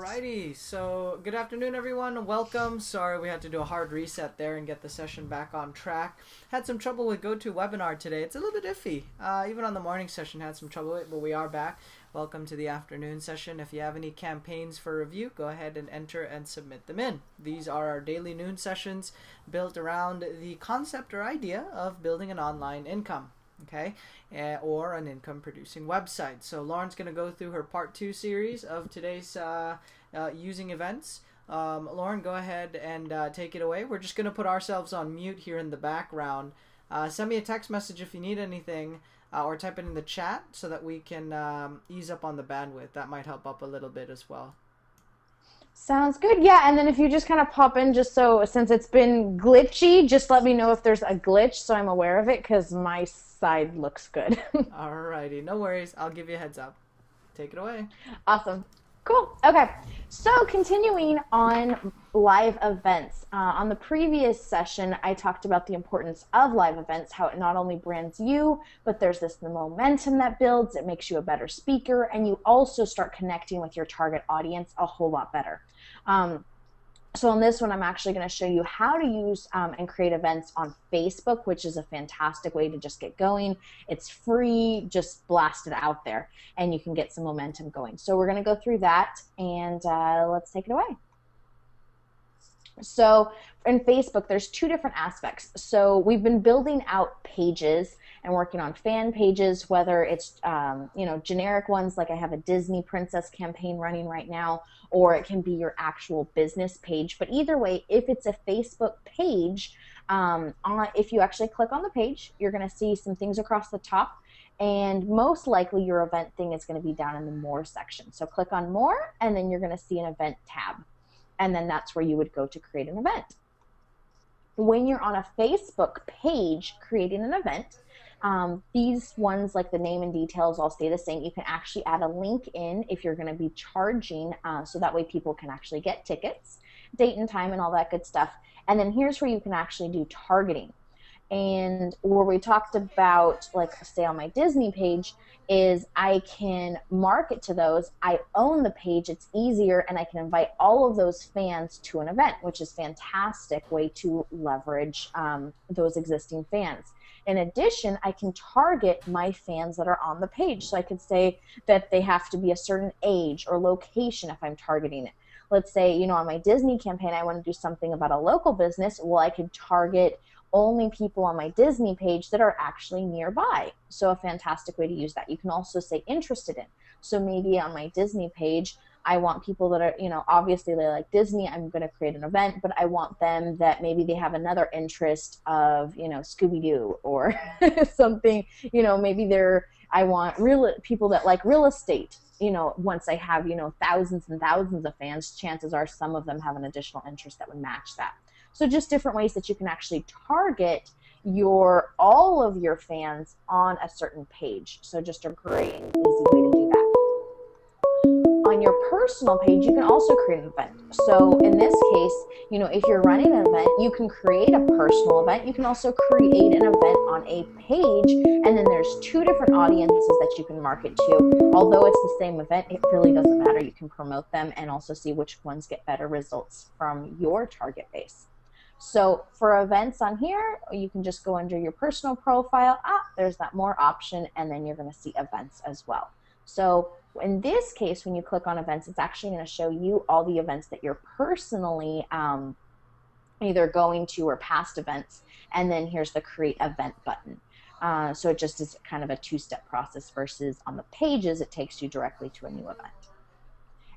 Alrighty, so good afternoon, everyone. Welcome. Sorry we had to do a hard reset there and get the session back on track. Had some trouble with GoToWebinar today. It's a little bit iffy. Even on the morning session had some trouble with it, but we are back. Welcome to the afternoon session. If you have any campaigns for review, go ahead and enter and submit them in. These are our daily noon sessions built around the concept or idea of building an online income. Okay, or an income producing website. So Lauren's going to go through her part 2 series of today's using events. Lauren, go ahead and take it away. We're just going to put ourselves on mute here in the background. Send me a text message if you need anything, or type it in the chat so that we can ease up on the bandwidth. That might help up a little bit as well. Sounds good. Yeah, and then if you just kind of pop in, just so since it's been glitchy, just let me know if there's a glitch so I'm aware of it, because my side looks good. Alrighty, no worries. I'll give you a heads up. Take it away. Awesome. Cool. Okay, so continuing on live events. On the previous session, I talked about the importance of live events, how it not only brands you, but there's the momentum that builds, it makes you a better speaker, and you also start connecting with your target audience a whole lot better. So on this one, I'm actually going to show you how to use and create events on Facebook, which is a fantastic way to just get going. It's free, just blast it out there, and you can get some momentum going. So we're going to go through that, and let's take it away. So in Facebook, there's two different aspects. So we've been building out pages and working on fan pages, whether it's generic ones like I have a Disney princess campaign running right now, or it can be your actual business page. But either way, if it's a Facebook page, if you actually click on the page, you're going to see some things across the top, and most likely your event thing is going to be down in the More section. So click on More, and then you're going to see an event tab. And then that's where you would go to create an event. When you're on a Facebook page creating an event, these ones, like the name and details, all stay the same. You can actually add a link in if you're going to be charging, so that way people can actually get tickets, date and time, and all that good stuff. And then here's where you can actually do targeting. And where we talked about, like, say on my Disney page, is I can market to those. I own the page. It's easier, and I can invite all of those fans to an event, which is a fantastic way to leverage those existing fans. In addition, I can target my fans that are on the page. So I could say that they have to be a certain age or location if I'm targeting it. Let's say, on my Disney campaign, I want to do something about a local business. Well, I could target only people on my Disney page that are actually nearby. So a fantastic way to use that. You can also say interested in. So maybe on my Disney page, I want people that are, obviously they like Disney. I'm going to create an event, but I want them that maybe they have another interest of, Scooby-Doo or something, maybe I want people that like real estate. Once I have, thousands and thousands of fans, chances are some of them have an additional interest that would match that. So just different ways that you can actually target all of your fans on a certain page. So just a great and easy way to do that. On your personal page, you can also create an event. So in this case, if you're running an event, you can create a personal event. You can also create an event on a page, and then there's two different audiences that you can market to. Although it's the same event, it really doesn't matter. You can promote them and also see which ones get better results from your target base. So for events on here, you can just go under your personal profile. There's that More option, and then you're going to see events as well. So in this case, when you click on events, it's actually going to show you all the events that you're personally either going to or past events. And then here's the Create Event button. So it just is kind of a two-step process versus on the pages, it takes you directly to a new event.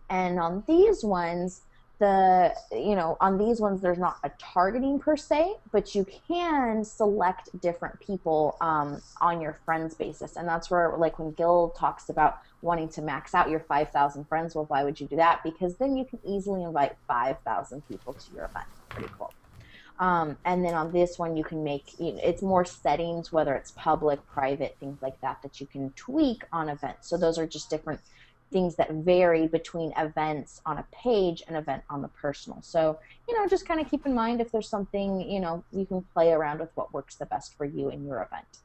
And on these ones, there's not a targeting per se, but you can select different people on your friends basis. And that's where, like, when Gil talks about wanting to max out your 5,000 friends, well, why would you do that? Because then you can easily invite 5,000 people to your event. Pretty cool. And then on this one, you can make, it's more settings, whether it's public, private, things like that you can tweak on events. So those are just different things that vary between events on a page and event on the personal. So, just kind of keep in mind if there's something, you can play around with what works the best for you in your event.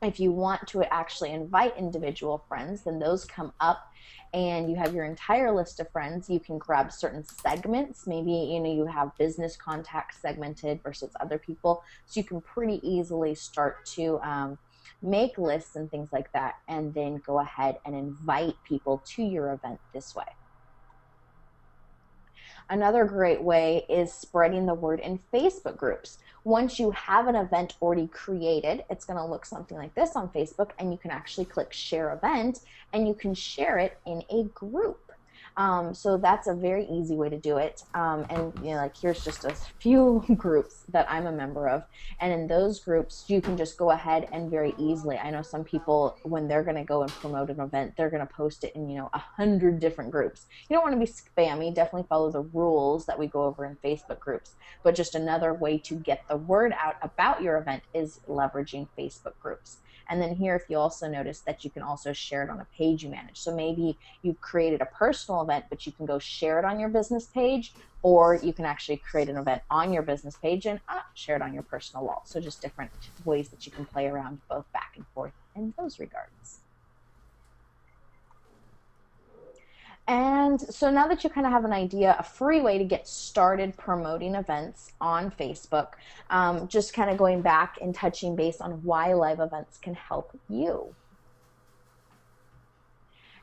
If you want to actually invite individual friends, then those come up and you have your entire list of friends. You can grab certain segments. Maybe, you have business contacts segmented versus other people. So you can pretty easily start to make lists and things like that, and then go ahead and invite people to your event this way. Another great way is spreading the word in Facebook groups. Once you have an event already created, it's going to look something like this on Facebook, and you can actually click share event and you can share it in a group. So that's a very easy way to do it. And like here's just a few groups that I'm a member of. And in those groups, you can just go ahead and very easily, I know some people, when they're going to go and promote an event, they're going to post it in, 100 different groups. You don't want to be spammy. Definitely follow the rules that we go over in Facebook groups. But just another way to get the word out about your event is leveraging Facebook groups. And then here, if you also notice that you can also share it on a page you manage. So maybe you've created a personal event, but you can go share it on your business page, or you can actually create an event on your business page and share it on your personal wall. So just different ways that you can play around both back and forth in those regards. And so now that you kind of have an idea, a free way to get started promoting events on Facebook, just kind of going back and touching base on why live events can help you.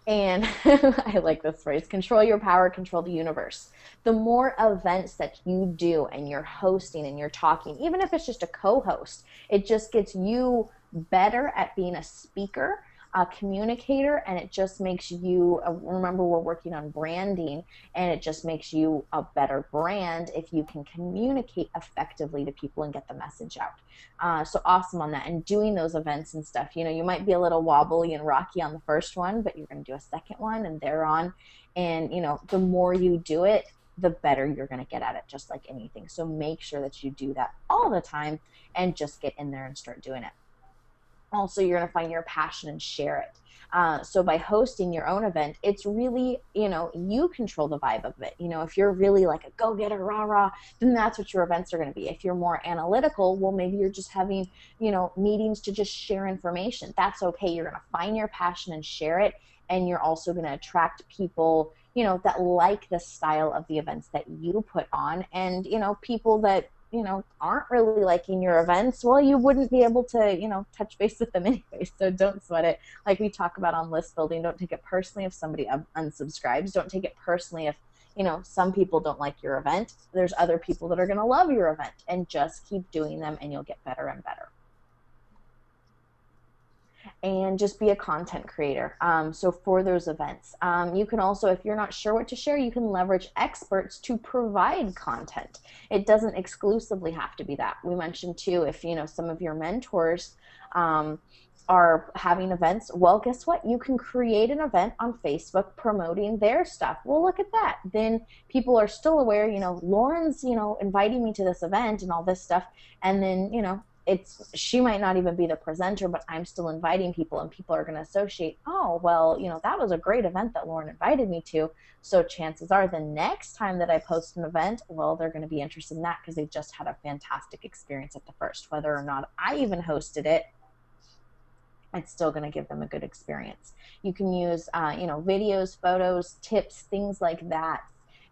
And I like this phrase, control your power, control the universe. The more events that you do and you're hosting and you're talking, even if it's just a co-host, it just gets you better at being a speaker, a communicator, and it just makes you, remember we're working on branding, and it just makes you a better brand if you can communicate effectively to people and get the message out. So awesome on that. And doing those events and stuff, you might be a little wobbly and rocky on the first one, but you're going to do a second one and they're on. And, the more you do it, the better you're going to get at it, just like anything. So make sure that you do that all the time and just get in there and start doing it. Also, you're going to find your passion and share it. So by hosting your own event, it's really, you control the vibe of it. If you're really like a go-getter, rah-rah, then that's what your events are going to be. If you're more analytical, well, maybe you're just having, meetings to just share information. That's okay. You're going to find your passion and share it. And you're also going to attract people, that like the style of the events that you put on. And, people that aren't really liking your events, well, you wouldn't be able to, touch base with them anyway. So don't sweat it. Like we talk about on list building, don't take it personally if somebody unsubscribes. Don't take it personally if, some people don't like your event. There's other people that are going to love your event, and just keep doing them and you'll get better and better. And just be a content creator. So for those events, you can also, if you're not sure what to share, you can leverage experts to provide content. It doesn't exclusively have to be that. We mentioned too, if some of your mentors are having events, well, guess what? You can create an event on Facebook promoting their stuff. Well, look at that. Then people are still aware, Lauren's, inviting me to this event and all this stuff. And then, she might not even be the presenter, but I'm still inviting people, and people are going to associate, oh, well, that was a great event that Lauren invited me to. So chances are the next time that I post an event, well, they're going to be interested in that because they just had a fantastic experience at the first. Whether or not I even hosted it, it's still going to give them a good experience. You can use, videos, photos, tips, things like that.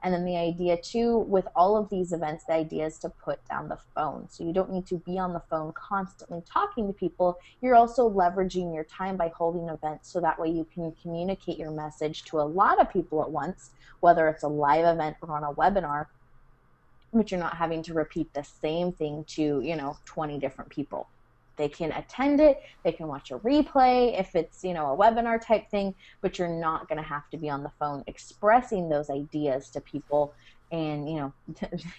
And then the idea too, with all of these events, the idea is to put down the phone. So you don't need to be on the phone constantly talking to people. You're also leveraging your time by holding events, so that way you can communicate your message to a lot of people at once, whether it's a live event or on a webinar, but you're not having to repeat the same thing to, 20 different people. They can attend it, they can watch a replay if it's, a webinar type thing, but you're not going to have to be on the phone expressing those ideas to people. And,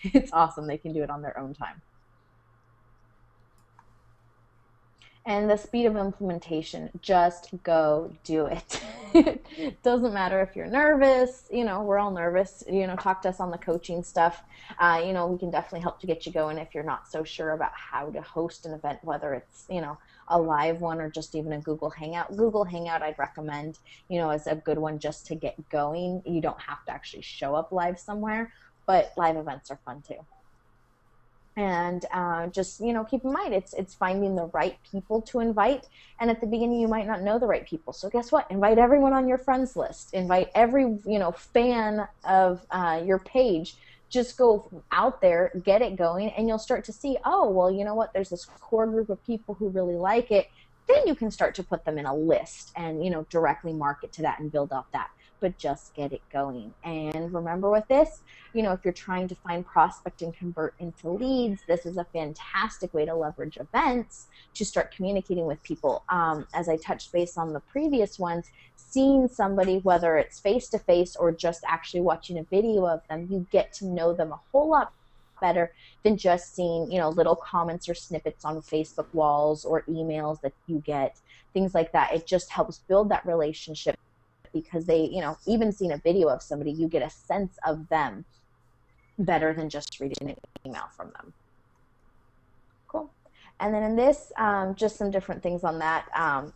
it's awesome. They can do it on their own time. And the speed of implementation, just go do it. It doesn't matter if you're nervous, we're all nervous, talk to us on the coaching stuff. We can definitely help to get you going if you're not so sure about how to host an event, whether it's, a live one or just even a Google Hangout. Google Hangout I'd recommend, is a good one just to get going. You don't have to actually show up live somewhere, but live events are fun too. And just keep in mind, it's finding the right people to invite. And at the beginning you might not know the right people, so guess what, invite everyone on your friends list, invite every fan of your page. Just go out there, get it going, and you'll start to see, oh well, you know what, there's this core group of people who really like it. Then you can start to put them in a list and directly market to that and build off that. But just get it going. And remember, with this, if you're trying to find, prospect, and convert into leads, this is a fantastic way to leverage events to start communicating with people. As I touched base on the previous ones, seeing somebody, whether it's face to face or just actually watching a video of them, you get to know them a whole lot better than just seeing little comments or snippets on Facebook walls or emails that you get, things like that. It just helps build that relationship, because they, even seeing a video of somebody, you get a sense of them better than just reading an email from them. Cool. And then in this, just some different things on that, kind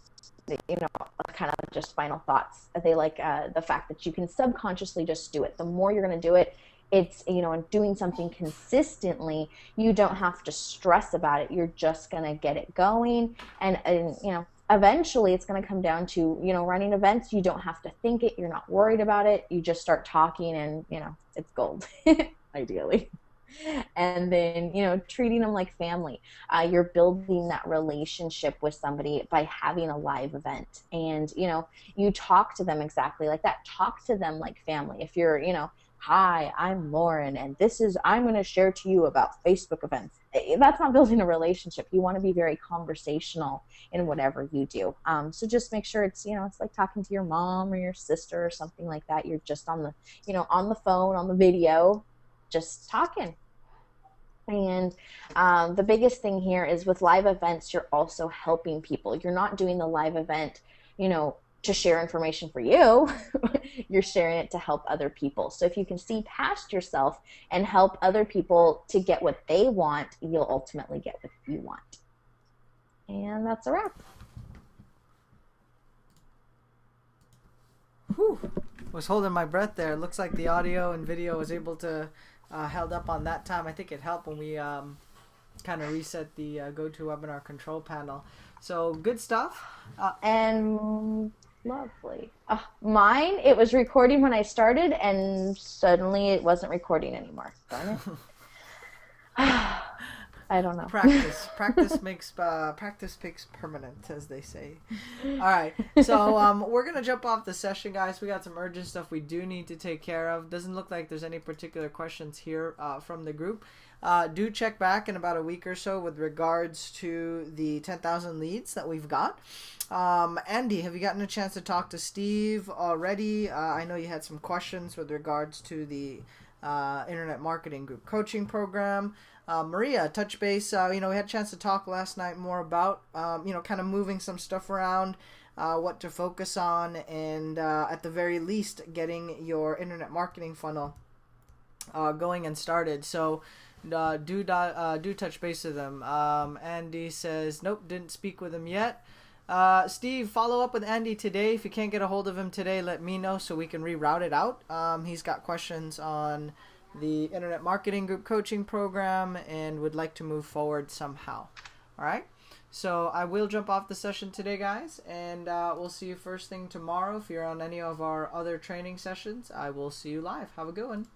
of just final thoughts. They like the fact that you can subconsciously just do it. The more you're going to do it, it's, and doing something consistently, you don't have to stress about it. You're just going to get it going. And eventually it's going to come down to, running events. You don't have to think it. You're not worried about it. You just start talking and, it's gold, ideally. And then, treating them like family. You're building that relationship with somebody by having a live event. And, you talk to them exactly like that. Talk to them like family. If you're, hi, I'm Lauren, and I'm going to share to you about Facebook events. That's not building a relationship. You want to be very conversational in whatever you do. So just make sure it's, it's like talking to your mom or your sister or something like that. You're just on the, on the phone, on the video, just talking. And the biggest thing here is, with live events, you're also helping people. You're not doing the live event, to share information for you. You're sharing it to help other people. So if you can see past yourself and help other people to get what they want, you'll ultimately get what you want. And that's a wrap. Whew. Was holding my breath there. It looks like the audio and video was able to held up on that time. I think it helped when we kind of reset the GoToWebinar control panel. So good stuff. And lovely. Mine, it was recording when I started, and suddenly it wasn't recording anymore. Darn it. I don't know. Practice makes permanent, as they say. All right, so we're gonna jump off the session, guys. We got some urgent stuff we do need to take care of. Doesn't look like there's any particular questions here from the group. Do check back in about a week or so with regards to the 10,000 leads that we've got. Andy, have you gotten a chance to talk to Steve already? I know you had some questions with regards to the Internet Marketing Group coaching program. Maria, touch base. We had a chance to talk last night more about, kind of moving some stuff around, what to focus on, and at the very least, getting your internet marketing funnel going and started. So do touch base with them. Andy says, nope, didn't speak with him yet. Steve, follow up with Andy today. If you can't get a hold of him today, let me know so we can reroute it out. He's got questions on the Internet Marketing Group coaching program and would like to move forward somehow. All right. So I will jump off the session today, guys, and we'll see you first thing tomorrow. If you're on any of our other training sessions, I will see you live. Have a good one.